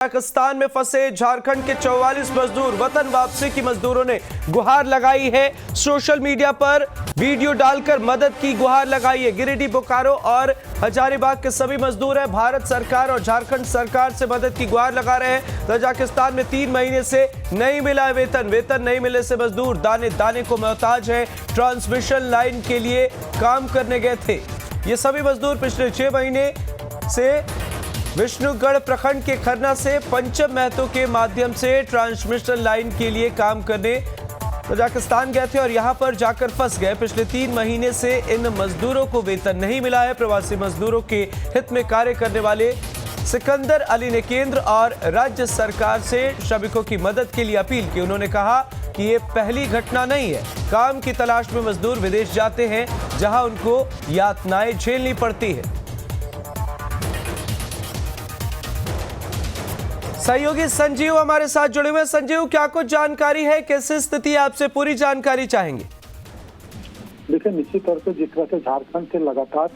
पाकिस्तान में फंसे झारखंड के 44 मजदूर वतन वापसी की मजदूरों ने गुहार लगाई है। सोशल मीडिया पर वीडियो डालकर मदद की गुहार लगाई है। गिरिडीह, बोकारो और हजारीबाग के सभी मजदूर हैं भारत सरकार और झारखंड सरकार से मदद की गुहार लगा रहे हैं। तजाकिस्तान में 3 महीने से नहीं मिला है वेतन नहीं मिलने से मजदूर दाने दाने को मोहताज है। ट्रांसमिशन लाइन के लिए काम करने गए थे ये सभी मजदूर। पिछले 6 महीने से विष्णुगढ़ प्रखंड के खरना से पंचम महतो के माध्यम से ट्रांसमिशन लाइन के लिए काम करने तजाकिस्तान गए थे और यहां पर जाकर फंस गए। पिछले 3 महीने से इन मजदूरों को वेतन नहीं मिला है। प्रवासी मजदूरों के हित में कार्य करने वाले सिकंदर अली ने केंद्र और राज्य सरकार से श्रमिकों की मदद के लिए अपील की। उन्होंने कहा कि ये पहली घटना नहीं है। काम की तलाश में मजदूर विदेश जाते हैं जहां उनको यातनाएं झेलनी पड़ती है। सहयोगी संजीव हमारे साथ जुड़े हुए। संजीव, क्या कुछ जानकारी है, कैसी स्थिति है, आपसे पूरी जानकारी चाहेंगे। देखिए, निश्चित तौर पे जिस तरह से झारखंड से लगातार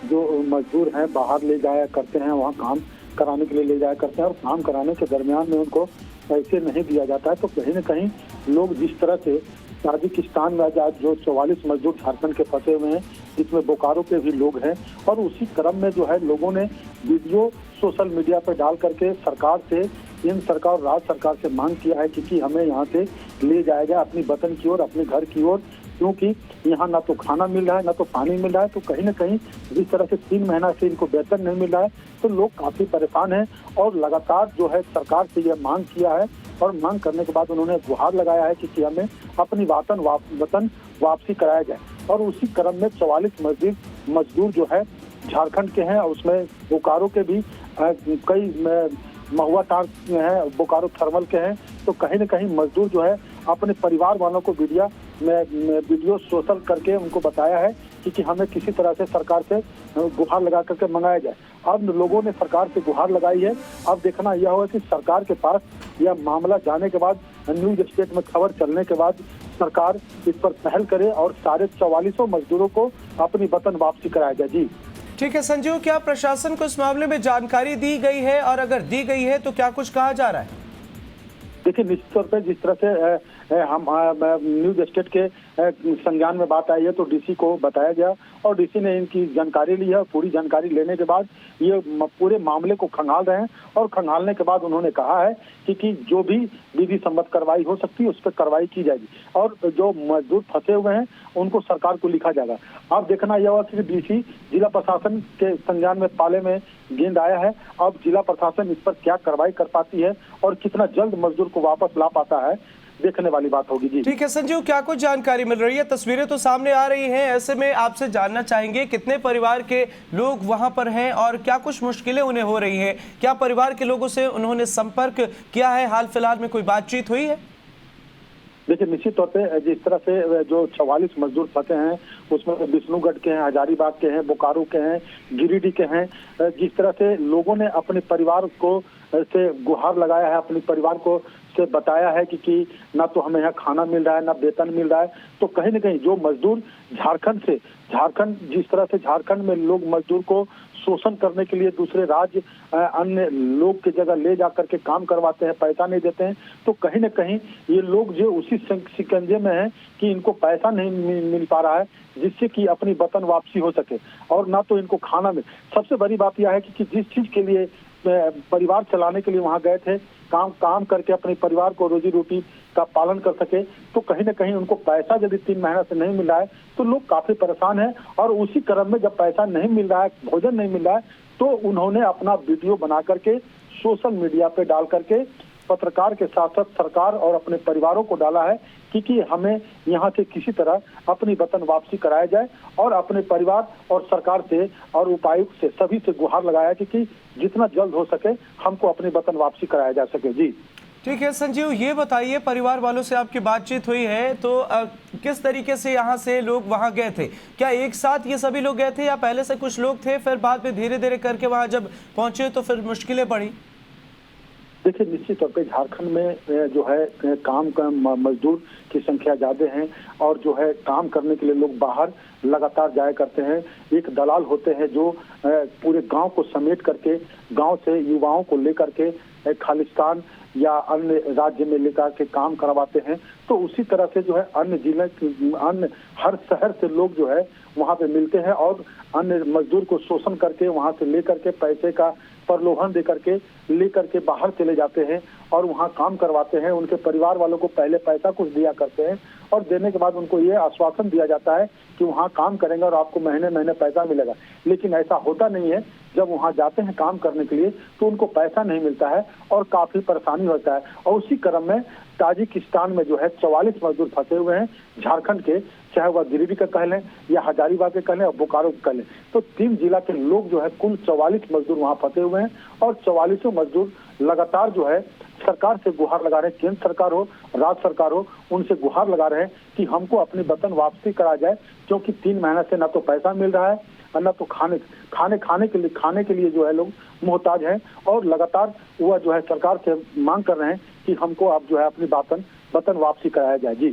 जो मजदूर हैं बाहर ले जाया करते हैं, वहाँ काम कराने के लिए ले जाया करते हैं और काम कराने के दरमियान में उनको पैसे नहीं दिया जाता है, तो कहीं न कहीं लोग जिस तरह से ताजिकिस्तान में आज जो 44 मजदूर झारखंड के फंसे हुए हैं, जिसमें बोकारो के भी लोग हैं, और उसी क्रम में जो है लोगों ने वीडियो सोशल मीडिया पर डाल करके सरकार से, केंद्र सरकार और राज्य सरकार से मांग किया है कि हमें यहाँ से ले जाया जाए अपनी वतन की ओर, अपने घर की ओर, क्योंकि यहाँ ना तो खाना मिल रहा है ना तो पानी मिल रहा है। तो कहीं ना कहीं जिस तरह से 3 महीना से इनको वेतन नहीं मिल रहा है तो लोग काफी परेशान हैं और लगातार जो है सरकार से यह मांग किया है और मांग करने के बाद उन्होंने गुहार लगाया है कि हमें अपनी वतन वापसी कराया जाए। और उसी क्रम में 44 मजदूर जो है झारखंड के हैं और उसमें बोकारो के भी कई महुआ टार हैं, बोकारो थर्मल के हैं। तो कहीं न कहीं मजदूर जो है अपने परिवार वालों को वीडियो सोशल करके उनको बताया है कि हमें किसी तरह से सरकार से गुहार लगा करके मंगाया जाए। अब लोगों ने सरकार से गुहार लगाई है। अब देखना यह होगा कि सरकार के पास यह मामला जाने के बाद, न्यूज स्टेट में खबर चलने के बाद सरकार इस पर पहल करे और सारे 44 मजदूरों को अपनी वतन वापसी कराया जाए। जी ठीक है संजीव, क्या प्रशासन को इस मामले में जानकारी दी गई है और अगर दी गई है तो क्या कुछ कहा जा रहा है? देखिए, निश्चित तौर पर जिस तरह से हम न्यूज स्टेट के संज्ञान में बात आई है तो डीसी को बताया गया और डीसी ने इनकी जानकारी ली है। पूरी जानकारी लेने के बाद ये पूरे मामले को खंगाल रहे हैं और खंगालने के बाद उन्होंने कहा है कि जो भी विधि सम्मत कार्रवाई हो सकती है उस पर कार्रवाई की जाएगी और जो मजदूर फंसे हुए हैं उनको सरकार को लिखा जाएगा। अब देखना यह होगा कि डीसी जिला प्रशासन के संज्ञान में पाले में गेंद आया है। अब जिला प्रशासन इस पर क्या कार्रवाई कर पाती है और कितना जल्द मजदूर को वापस ला पाता है, देखने वाली बात होगी। जी ठीक है संजीव, क्या कुछ जानकारी मिल रही है? तस्वीरें तो सामने आ रही हैं, ऐसे में आपसे जानना चाहेंगे कितने परिवार के लोग वहां पर हैं और क्या कुछ मुश्किलें उन्हें हो रही हैं? क्या परिवार के लोगों से उन्होंने संपर्क किया है? हाल फिलहाल में कोई बातचीत हुई है? देखिए, निश्चित तौर पे जिस तरह से जो 44 मजदूर फंसे हैं उसमें विष्णुगढ़ के हैं, हजारीबाग के हैं, बोकारो के हैं, गिरिडीह के हैं। जिस तरह से लोगों ने अपने परिवार को से गुहार लगाया है, अपने परिवार को से बताया है कि ना तो हमें यहाँ खाना मिल रहा है ना वेतन मिल रहा है। तो कहीं न कहीं जो मजदूर झारखंड जिस तरह से झारखंड में लोग मजदूर को शोषण करने के लिए दूसरे राज्य अन्य लोग की जगह ले जा करके काम करवाते हैं, पैसा नहीं देते हैं, तो कहीं न कहीं ये लोग जो उसी शिकंजे में हैं कि इनको पैसा नहीं मिल पा रहा है जिससे कि अपनी वतन वापसी हो सके और ना तो इनको खाना मिले। सबसे बड़ी बात यह है कि जिस चीज के लिए परिवार चलाने के लिए वहां गए थे, काम करके अपने परिवार को रोजी रोटी का पालन कर सके, तो कहीं न कहीं उनको पैसा यदि 3 महीना से नहीं मिल रहा है तो लोग काफी परेशान हैं। और उसी क्रम में जब पैसा नहीं मिल रहा है, भोजन नहीं मिल रहा है, तो उन्होंने अपना वीडियो बना करके सोशल मीडिया पे डाल करके पत्रकार के साथ साथ सरकार और अपने परिवारों को डाला है कि हमें यहाँ से किसी तरह अपनी वतन वापसी कराया जाए और अपने परिवार और सरकार से और उपायुक्त से सभी से गुहार लगाया कि जितना जल्द हो सके हमको अपनी वतन वापसी कराया जा सके। जी ठीक है संजीव, ये बताइए परिवार वालों से आपकी बातचीत हुई है तो किस तरीके से यहाँ से लोग वहाँ गए थे? क्या एक साथ ये सभी लोग गए थे या पहले से कुछ लोग थे फिर बाद में धीरे धीरे करके वहाँ जब पहुंचे तो फिर मुश्किलें पड़ी? देखिए, निश्चित तौर पे झारखंड में जो है काम का मजदूर की संख्या ज्यादा है और जो है काम करने के लिए लोग बाहर लगातार जाया करते हैं। एक दलाल होते हैं जो पूरे गांव को समेट करके गांव से युवाओं को लेकर के खालिस्तान या अन्य राज्य में लेकर के काम करवाते हैं, तो उसी तरह से जो है अन्य जिले अन्य हर शहर से लोग जो है वहां पे मिलते हैं और अन्य मजदूर को शोषण करके वहां से लेकर के पैसे का प्रलोभन देकर के लेकर के बाहर चले जाते हैं और वहां काम करवाते हैं। उनके परिवार वालों को पहले पैसा कुछ दिया करते हैं और देने के बाद उनको ये आश्वासन दिया जाता है कि वहां काम करेंगे और आपको महीने महीने पैसा मिलेगा, लेकिन ऐसा होता नहीं है। जब वहां जाते हैं काम करने के लिए तो उनको पैसा नहीं मिलता है और काफी परेशानी होता है। और उसी क्रम में ताजिकिस्तान में जो है 44 मजदूर फंसे हुए हैं झारखंड के, चाहे वह गिरिडीह का कह लें या हजारीबाग के कह लें और बोकारो के कह लें, तो 3 जिला के लोग जो है कुल 44 मजदूर वहां फंसे हुए हैं और 44 मजदूर लगातार जो है सरकार से गुहार लगा रहे हैं, केंद्र सरकार हो राज्य सरकार हो, उनसे गुहार लगा रहे हैं कि हमको अपनी वतन वापसी करा जाए, क्योंकि 3 महीने से ना तो पैसा मिल रहा है और ना तो खाने के लिए जो है लोग मोहताज हैं और लगातार वह जो है सरकार से मांग कर रहे हैं कि हमको आप जो है अपनी वतन वापसी कराया जाए। जी।